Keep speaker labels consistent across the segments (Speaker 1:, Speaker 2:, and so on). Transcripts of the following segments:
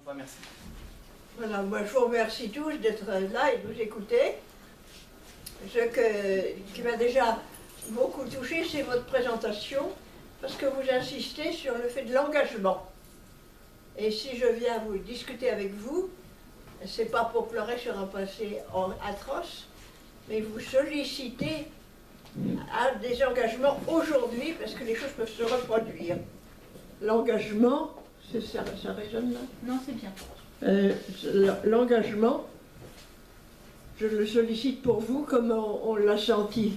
Speaker 1: vous remercie.
Speaker 2: Voilà, moi je vous remercie tous d'être là et de nous écouter. Qui m'a déjà beaucoup touché, c'est votre présentation, parce que vous insistez sur le fait de l'engagement. Et si je viens vous discuter avec vous, c'est pas pour pleurer sur un passé atroce, mais vous sollicitez à des engagements aujourd'hui, parce que les choses peuvent se reproduire. L'engagement, ça résonne là?
Speaker 3: Non, c'est bien.
Speaker 2: L'engagement, je le sollicite pour vous comme on l'a senti.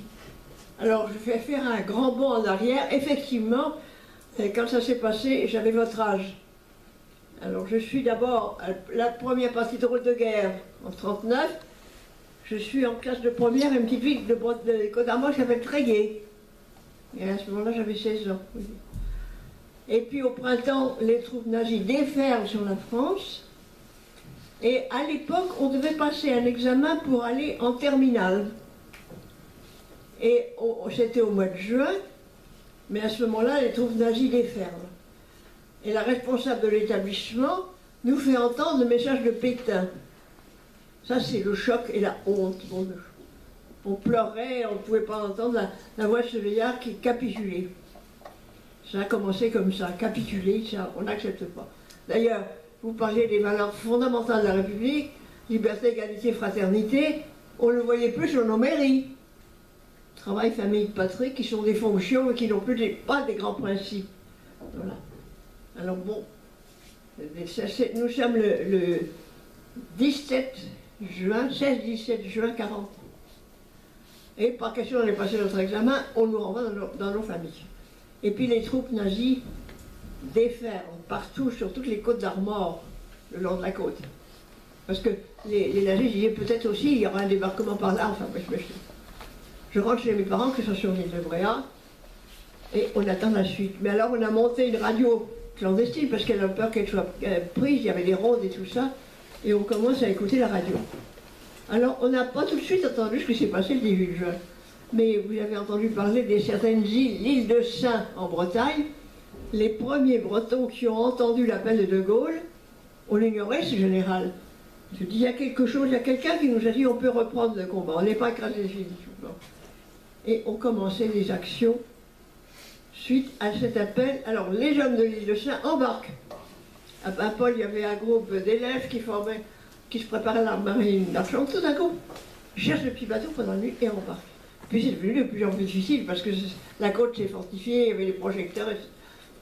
Speaker 2: Alors je vais faire un grand bond en arrière. Effectivement, quand ça s'est passé, j'avais votre âge. Alors je suis d'abord la première partie de route de guerre en 1939. Je suis en classe de première, une petite ville de Côte d'Armor qui s'appelle Tréguier. Et à ce moment-là, j'avais 16 ans. Oui. Et puis au printemps, les troupes nazies déferlent sur la France. Et à l'époque, on devait passer un examen pour aller en terminale. Et c'était au mois de juin, mais à ce moment-là, les troupes nazies déferlent. Et la responsable de l'établissement nous fait entendre le message de Pétain. Ça, c'est le choc et la honte. On pleurait, on ne pouvait pas entendre la voix de ce vieillard qui capitulait. Ça a commencé comme ça, capituler, ça, on n'accepte pas. D'ailleurs, vous parliez des valeurs fondamentales de la République, liberté, égalité, fraternité, on le voyait plus sur nos mairies. Travail, famille, patrie, qui sont des fonctions et qui n'ont plus pas des grands principes. Voilà. Alors bon, nous sommes le 17 juin, 16-17 juin 40. Et par question d'aller passer notre examen, on nous renvoie dans nos familles. Et puis les troupes nazies déferlent partout, sur toutes les côtes d'Armor, le long de la côte. Parce que les nazis disaient peut-être aussi, il y aura un débarquement par là, enfin, je rentre chez mes parents qui sont sur l'île de Bréa, et on attend la suite. Mais alors on a monté une radio clandestine, parce qu'elle a peur qu'elle soit prise, il y avait des rondes et tout ça, et on commence à écouter la radio. Alors on n'a pas tout de suite entendu ce qui s'est passé le 18 juin. Mais vous avez entendu parler de certaines îles, l'île de Saint en Bretagne. Les premiers Bretons qui ont entendu l'appel de Gaulle, on l'ignorait ce général. Je dis, il y a quelque chose, il y a quelqu'un qui nous a dit on peut reprendre le combat, on n'est pas écrasé les filles. Et on commençait les actions suite à cet appel. Alors les jeunes de l'île de Saint embarquent. À Paimpol, il y avait un groupe d'élèves qui se préparaient à la marine d'Argent. Tout d'un coup, ils cherchent le petit bateau pendant la nuit et embarquent. Puis c'est devenu de plus en plus difficile parce que la côte s'est fortifiée, il y avait des projecteurs.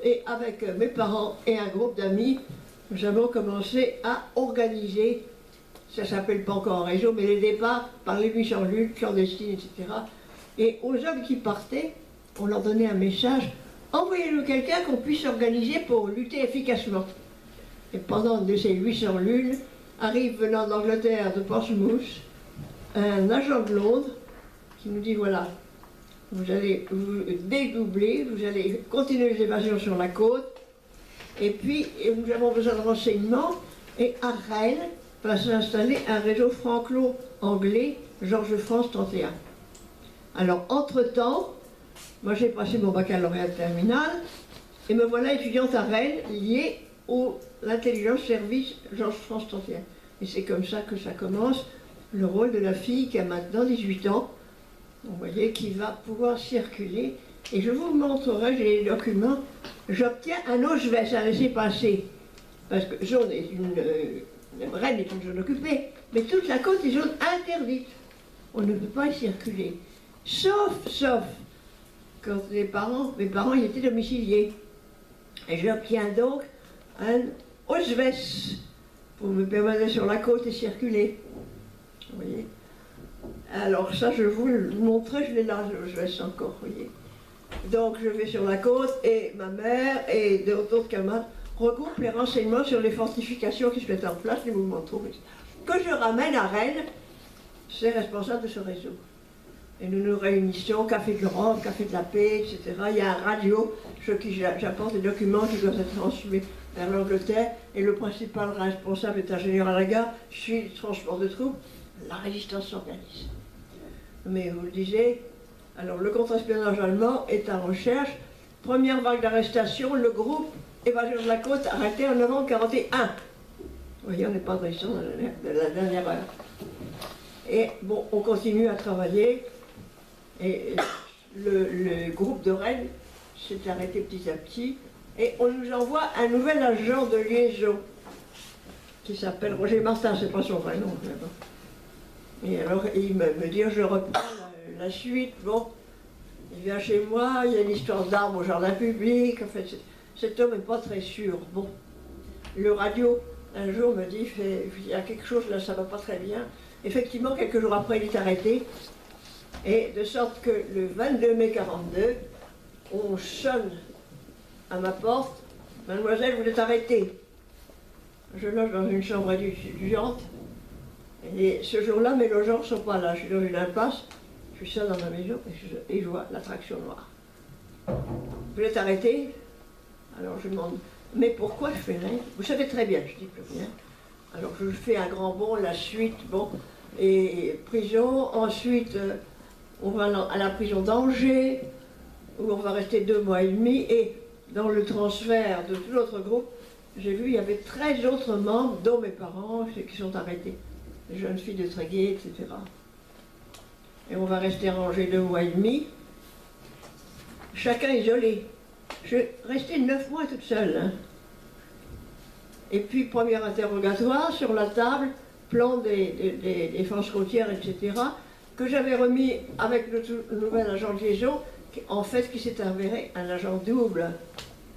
Speaker 2: Et avec mes parents et un groupe d'amis, nous avons commencé à organiser, ça ne s'appelle pas encore un réseau, mais les départs par les 800 luttes clandestines, etc. Et aux hommes qui partaient, on leur donnait un message, envoyez-nous quelqu'un qu'on puisse organiser pour lutter efficacement. Et pendant de ces 800 lunes, arrive venant d'Angleterre, de Portsmouth, un agent de Londres, qui nous dit voilà, vous allez vous dédoubler, vous allez continuer les évasions sur la côte, et puis nous avons besoin de renseignements, et à Rennes va s'installer un réseau franco-anglais, Georges France 31. Alors entre-temps, moi j'ai passé mon baccalauréat terminal, et me voilà étudiante à Rennes, liée à l'intelligence service Georges France 31. Et c'est comme ça que ça commence, le rôle de la fille qui a maintenant 18 ans, vous voyez, qui va pouvoir circuler. Et je vous montrerai, j'ai les documents, j'obtiens un OSVES, un laissez-passer. Parce que zone est Rennes est une zone occupée, mais toute la côte est zone interdite. On ne peut pas y circuler. Sauf quand mes parents y étaient domiciliés. Et j'obtiens donc un OSVES pour me permettre d'être sur la côte et circuler. Vous voyez. Alors ça, je vous le montrer, je l'ai là, je laisse encore, vous voyez. Donc je vais sur la côte et ma mère et d'autres camarades regroupent les renseignements sur les fortifications qui se mettent en place, les mouvements de troupes, que je ramène à Rennes, c'est responsable de ce réseau. Et nous nous réunissons, Café de l'Europe, Café de la Paix, etc. Il y a un radio, j'apporte des documents qui doivent être transmis vers l'Angleterre, et le principal responsable est ingénieur à la gare, je suis le transport de troupes, la résistance s'organise. Mais vous le disiez, alors le contre-espionnage allemand est en recherche. Première vague d'arrestation, le groupe Évasion de la côte arrêté en novembre 1941. Vous voyez, on n'est pas récent de la dernière heure. Et bon, on continue à travailler. Et le groupe de Rennes s'est arrêté petit à petit. Et on nous envoie un nouvel agent de liaison qui s'appelle Roger Martin, c'est pas son vrai nom. Et alors il me dit, je reprends la suite. Bon, il vient chez moi, il y a une histoire d'armes au jardin public. En fait, cet homme n'est pas très sûr. Bon, le radio, un jour, me dit, il y a quelque chose là, ça va pas très bien. Effectivement, quelques jours après, il est arrêté. Et de sorte que le 22 mai 42, on sonne à ma porte. Mademoiselle, vous êtes arrêtée. Je loge dans une chambre étudiante. Et ce jour-là, mes logements ne sont pas là. Je suis dans une impasse. Je suis seule dans ma maison et je vois l'attraction noire. Vous êtes arrêtée? Alors je demande, mais pourquoi je fais rien? Vous savez très bien, je dis plus rien. Alors je fais un grand bond, la suite, bon, et prison. Ensuite, on va à la prison d'Angers, où on va rester 2 mois et demi. Et dans le transfert de tout notre groupe, j'ai vu, il y avait 13 autres membres, dont mes parents, qui sont arrêtés. Les jeunes filles de Tréguier, etc. Et on va rester rangés 2 mois et demi, chacun isolé. Je suis restée 9 mois toute seule. Hein. Et puis, premier interrogatoire sur la table, plan des défenses côtières, etc., que j'avais remis avec le nouvel agent de liaison, en fait, qui s'est avéré un agent double.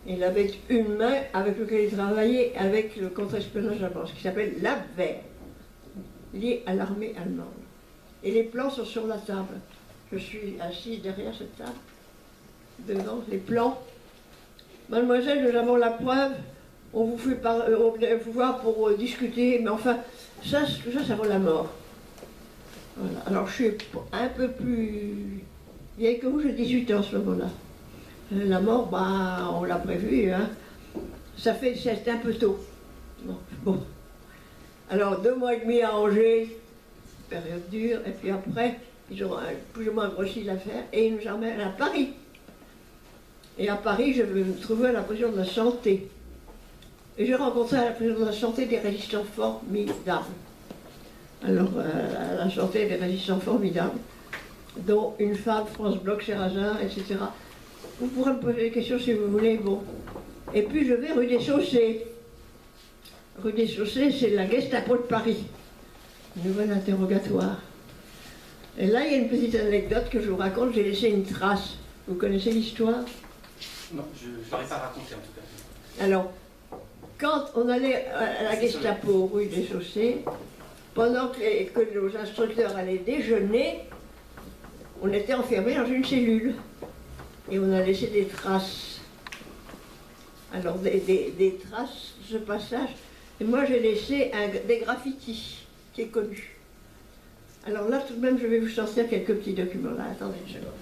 Speaker 2: Il avait une main avec lequel il travaillait avec le contre-espionnage allemand, ce qui s'appelle l'Abwehr, lié à l'armée allemande. Et les plans sont sur la table. Je suis assise derrière cette table, devant les plans. Mademoiselle, nous avons la preuve, on vous fait vous voir pour discuter, mais enfin, tout ça, ça vaut la mort. Voilà. Alors je suis un peu plus vieille que vous, j'ai 18 ans à ce moment-là. La mort, bah, on l'a prévu, hein. C'est un peu tôt. Bon. Alors 2 mois et demi à Angers, période dure, et puis après, ils ont plus ou moins grossi l'affaire, et ils nous emmènent à Paris. Et à Paris, je vais me trouver à la prison de la Santé. Et j'ai rencontré à la prison de la Santé des résistants formidables. Alors, à la Santé, des résistants formidables, dont une femme, France Bloch, Serrazin, etc. Vous pourrez me poser des questions si vous voulez, bon. Et puis je vais rue des Chaussées. Rue des Chaussées, c'est la Gestapo de Paris. Nouvel interrogatoire. Et là, il y a une petite anecdote que je vous raconte, j'ai laissé une trace. Vous connaissez l'histoire?
Speaker 1: Non, je n'aurais pas raconté en tout cas.
Speaker 2: Alors, quand on allait à la Gestapo rue des Chaussées, pendant que nos instructeurs allaient déjeuner, on était enfermés dans une cellule. Et on a laissé des traces. Alors, des traces de ce passage. Et moi, j'ai laissé des graffitis, qui est connu. Alors là, tout de même, je vais vous sortir quelques petits documents. Là, attendez une seconde.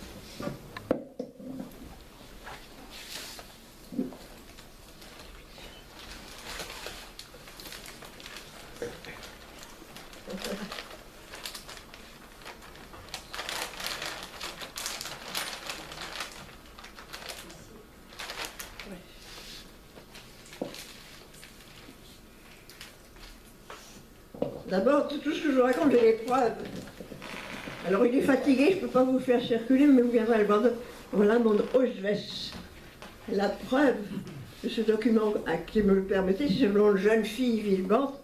Speaker 2: D'abord, tout ce que je vous raconte, j'ai les preuves. Alors, il est fatigué, je ne peux pas vous faire circuler, mais vous viendrez à le voir. Voilà mon Ausweis. La preuve de ce document qui me le permettait, c'est selon une jeune fille vivante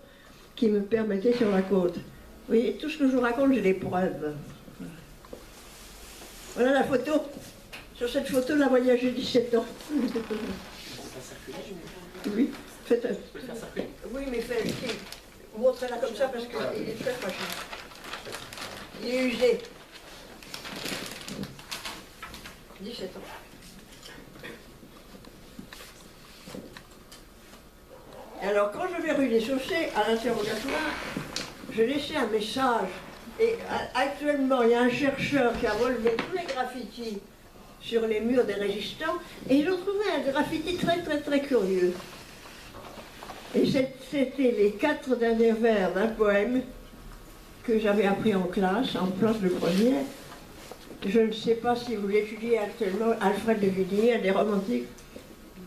Speaker 2: qui me permettait sur la côte. Vous voyez, tout ce que je vous raconte, j'ai les preuves. Voilà la photo. Sur cette photo, la voyage, j'ai 17 ans. Oui, faites. Oui, mais faites. Montrez-la comme ça parce qu'il est très fragile. Il est usé. 17 ans. Et alors, quand je vais rue des Chaussées, à l'interrogatoire, je laissais un message. Et actuellement, il y a un chercheur qui a relevé tous les graffitis sur les murs des résistants, et ils ont trouvé un graffiti très curieux. Et c'était les 4 derniers vers d'un poème que j'avais appris en classe, en classe de première. Je ne sais pas si vous l'étudiez actuellement, Alfred de Vigny, un des romantiques,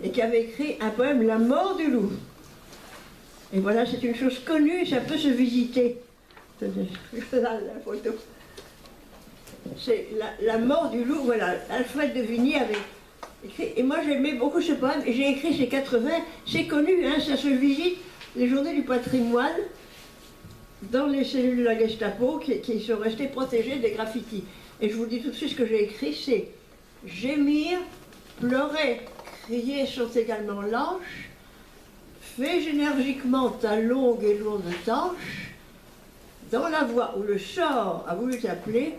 Speaker 2: et qui avait écrit un poème, La mort du loup. Et voilà, c'est une chose connue, ça peut se visiter. Tenez, voilà la photo. C'est la mort du loup, voilà. Alfred de Vigny avait écrit, et moi j'aimais beaucoup ce poème, et j'ai écrit ces 80, c'est connu, hein, ça se visite, les journées du patrimoine, dans les cellules de la Gestapo, qui sont restées protégées des graffitis. Et je vous dis tout de suite, ce que j'ai écrit, c'est « Gémir, pleurer, crier sont également lâches, fais énergiquement ta longue et lourde tâche, dans la voie où le sort a voulu t'appeler,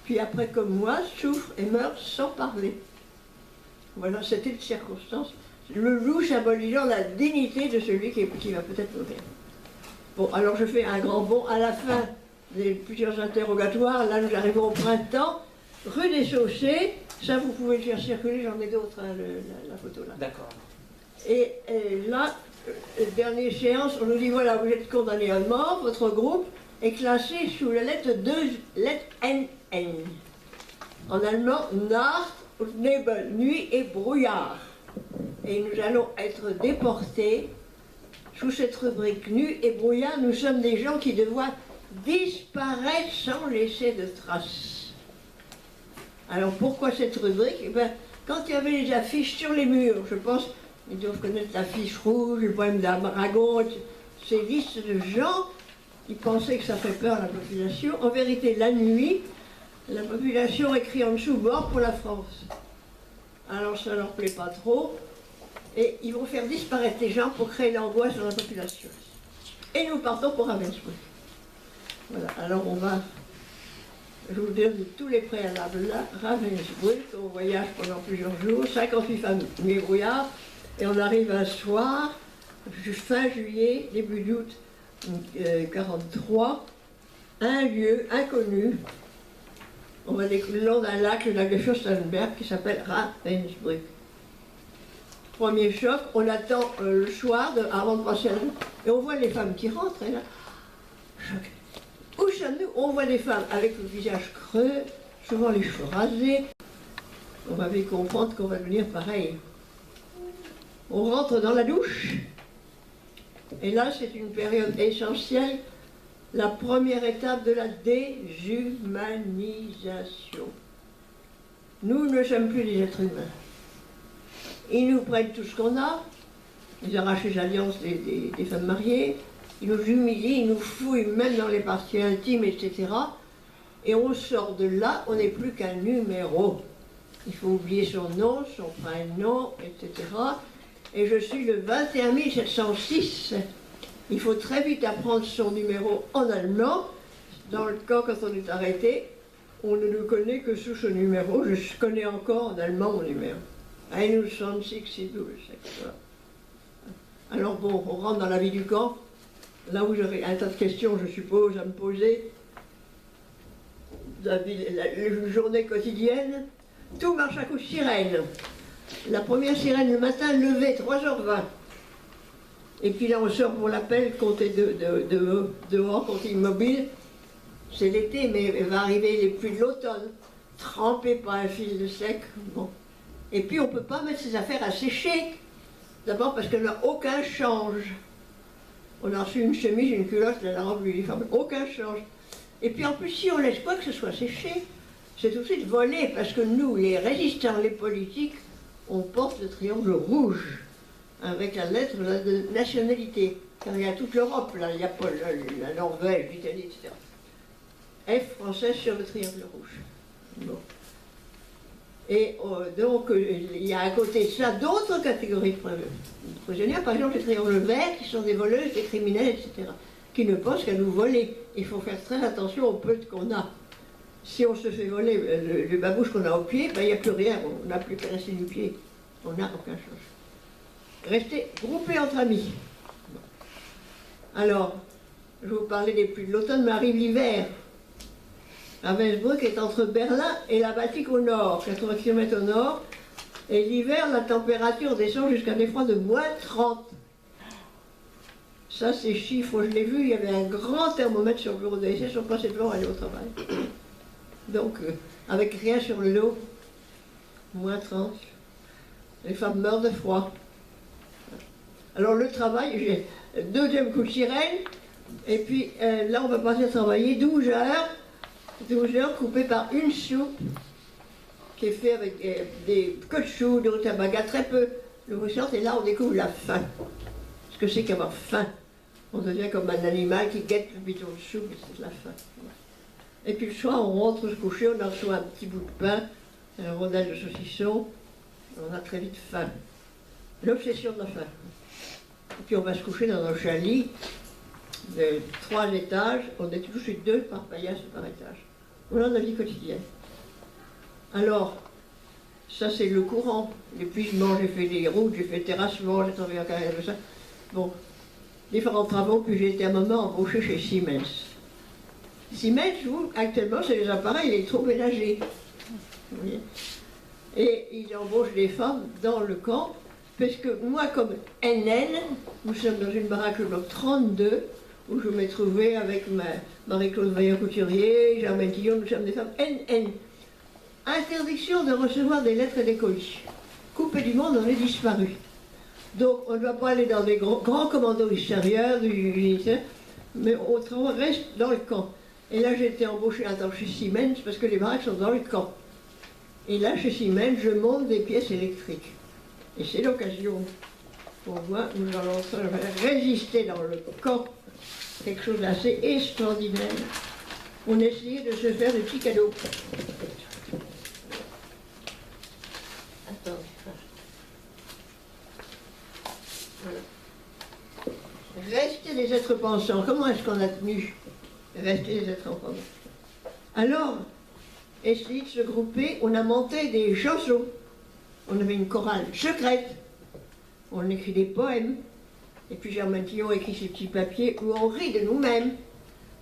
Speaker 2: puis après comme moi, souffre et meurt sans parler. » Voilà, c'était une circonstance. Le loup symbolisant la dignité de celui qui va peut-être mourir. Bon, alors je fais un grand bond à la fin des plusieurs interrogatoires. Là, nous arrivons au printemps. Rue des Chaussées, ça vous pouvez le faire circuler, j'en ai d'autres, hein, la photo là.
Speaker 1: D'accord.
Speaker 2: Et là, dernière séance, on nous dit voilà, vous êtes condamné à mort, votre groupe est classé sous la lettre 2, lettre NN. En allemand, Nacht und Nebel, nuit et brouillard. Et nous allons être déportés sous cette rubrique nuit et brouillard. Nous sommes des gens qui devront disparaître sans laisser de traces. Alors pourquoi cette rubrique? Eh bien, quand il y avait les affiches sur les murs, je pense, ils doivent connaître l'affiche rouge, le poème d'Aragon, ces listes de gens qui pensaient que ça fait peur à la population. En vérité, la nuit, la population écrit en dessous mort pour la France. Alors ça ne leur plaît pas trop. Et ils vont faire disparaître les gens pour créer l'angoisse dans la population. Et nous partons pour Ravensbrück. Voilà, alors on va, je vous donne tous les préalables là. Ravensbrück, on voyage pendant plusieurs jours, 58 femmes nuit brouillard, et on arrive un soir, fin juillet, début d'août 43, un lieu inconnu. On va le long d'un lac, le lac de Fürstenberg, qui s'appelle Ravensbrück. Premier choc, on attend le soir avant de passer à la route, et on voit les femmes qui rentrent, et là, choc. Où sommes-nous? On voit des femmes avec le visage creux, souvent les cheveux rasés. On va vite comprendre qu'on va devenir pareil. On rentre dans la douche, et là c'est une période essentielle, la première étape de la déshumanisation. Nous ne sommes plus des êtres humains. Ils nous prennent tout ce qu'on a, ils arrachent les alliances des femmes mariées, ils nous humilient, ils nous fouillent même dans les parties intimes, etc. Et on sort de là, on n'est plus qu'un numéro. Il faut oublier son nom, son prénom, etc. Et je suis le 21 706. Il faut très vite apprendre son numéro en allemand. Dans le cas, quand on est arrêté, on ne le connaît que sous ce numéro. Je connais encore en allemand mon numéro. 126, voilà. Alors bon, on rentre dans la vie du camp. Là où j'aurais un tas de questions, je suppose, à me poser. La journée quotidienne, tout marche à coup de sirène. La première sirène le matin, levée, 3h20. Et puis là, on sort pour l'appel, compter dehors, compter immobile. C'est l'été, mais il va arriver les pluies de l'automne. Trempé par un fil de sec. Bon. Et puis on ne peut pas mettre ses affaires à sécher. D'abord parce qu'elle n'a aucun change. On a reçu une chemise, une culotte, la robe de l'uniforme, aucun change. Et puis en plus, si on laisse pas que ce soit séché, c'est tout de suite volé, parce que nous, les résistants, les politiques, on porte le triangle rouge, avec la lettre de nationalité. Car il y a toute l'Europe, là, il y a pas la Norvège, l'Italie, etc. F française sur le triangle rouge. Bon. Et donc, il y a à côté de ça d'autres catégories de prisonniers, par exemple les triangles verts, qui sont des voleuses, des criminels, etc., qui ne pensent qu'à nous voler. Il faut faire très attention au peu qu'on a. Si on se fait voler le babouche qu'on a au pied, ben, il n'y a plus rien, on n'a plus qu'à rester du pied. On n'a aucun chose. Restez groupés entre amis. Alors, je vais vous parler des pluies de l'automne, mais arrive l'hiver. Ravensbrück est entre Berlin et la Baltique au nord, 80 km au nord. Et l'hiver, la température descend jusqu'à des fois de -30. Ça, ces chiffres, je l'ai vu, il y avait un grand thermomètre sur le bureau de l'essai, on passait devant aller au travail. Donc, avec rien sur le dos, -30. Les femmes meurent de froid. Alors le travail, deuxième coup de sirène, et puis là on va partir travailler 12 heures coupées par une soupe qui est faite avec des queues de chou, de rutabaga, très peu de ressources, et là on découvre la faim. Ce que c'est qu'avoir faim. On devient comme un animal qui guette le bidon de soupe, et c'est la faim. Et puis le soir on rentre se coucher, on a reçu un petit bout de pain, un rondelle de saucisson, on a très vite faim. L'obsession de la faim. Et puis on va se coucher dans un chalet de 3 étages, on est toujours sur 2 par paillasse par étage. Voilà la vie quotidienne. Alors, ça c'est le courant. L'épuisement, j'ai fait des routes, j'ai fait le terrassement, j'ai travaillé en carrière de ça. Bon, différents travaux, puis j'ai été à un moment embauché chez Siemens. Siemens, vous, actuellement, c'est les appareils électroménagers. Vous voyez. Et ils embauchent des femmes dans le camp, parce que moi, comme NN, nous sommes dans une baraque le bloc 32, où je m'ai trouvée avec Marie-Claude Vaillant-Couturier, Germaine Tillon, nous sommes des femmes NN. Interdiction de recevoir des lettres et des colis. Coupé du monde, on est disparu. Donc on ne va pas aller dans des grands commandos extérieurs, mais on reste dans le camp. Et là j'ai été embauchée un temps chez Siemens, parce que les baraques sont dans le camp. Et là chez Siemens, je monte des pièces électriques. Et c'est l'occasion pour moi, nous allons résister dans le camp, quelque chose d'assez extraordinaire. On essayait de se faire des petits cadeaux. Attends. Voilà. Rester des êtres pensants. Comment est-ce qu'on a tenu rester des êtres pensants? Alors, essayer de se grouper, on a monté des chansons. On avait une chorale secrète. On écrit des poèmes. Et puis Germaine Tillon écrit ces petits papiers où on rit de nous-mêmes.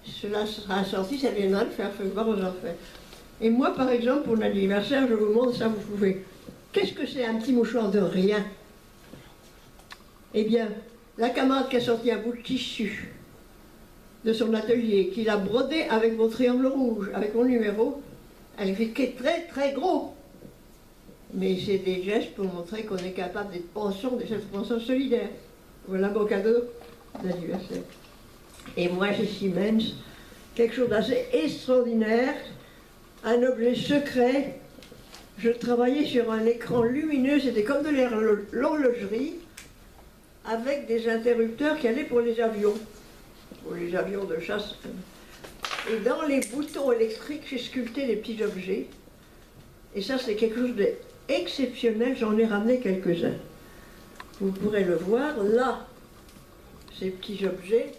Speaker 2: Cela sera sorti, ça viendra de faire voir aux enfants. Et moi, par exemple, pour l'anniversaire, je vous montre ça, vous pouvez. Qu'est-ce que c'est un petit mouchoir de rien? Eh bien, la camarade qui a sorti un bout de tissu de son atelier, qu'il a brodé avec mon triangle rouge, avec mon numéro, elle fait très très gros. Mais c'est des gestes pour montrer qu'on est capable d'être pensants, de cette pensée solidaire. Voilà mon cadeau d'anniversaire. Et moi, chez Siemens, quelque chose d'assez extraordinaire, un objet secret. Je travaillais sur un écran lumineux, c'était comme de l'horlogerie, avec des interrupteurs qui allaient pour les avions de chasse. Et dans les boutons électriques, j'ai sculpté des petits objets. Et ça, c'est quelque chose d'exceptionnel, j'en ai ramené quelques-uns. Vous pourrez le voir, là, ces petits objets,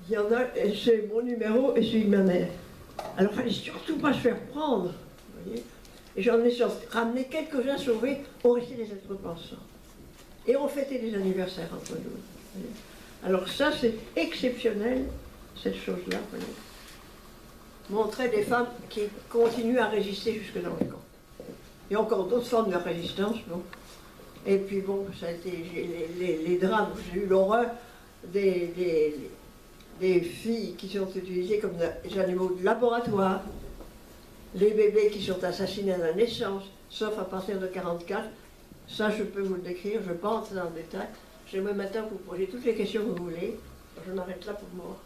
Speaker 2: il y en a, c'est mon numéro et celui de ma mère. Alors, il ne fallait surtout pas se faire prendre, vous voyez. Et j'en ai ramené quelques-uns sauvés, on restait des êtres pensants. Et on fêtait des anniversaires entre nous. Voyez. Alors ça, c'est exceptionnel, cette chose-là. Montrer des femmes qui continuent à résister jusque dans le camp. Il y a encore d'autres formes de résistance, bon. Et puis bon, ça a été les drames, j'ai eu l'horreur des filles qui sont utilisées comme des animaux de laboratoire, les bébés qui sont assassinés à la naissance, sauf à partir de 1944. Ça, je peux vous le décrire, je pense dans le détail. J'aimerais maintenant que vous posiez toutes les questions que vous voulez. Je m'arrête là pour moi.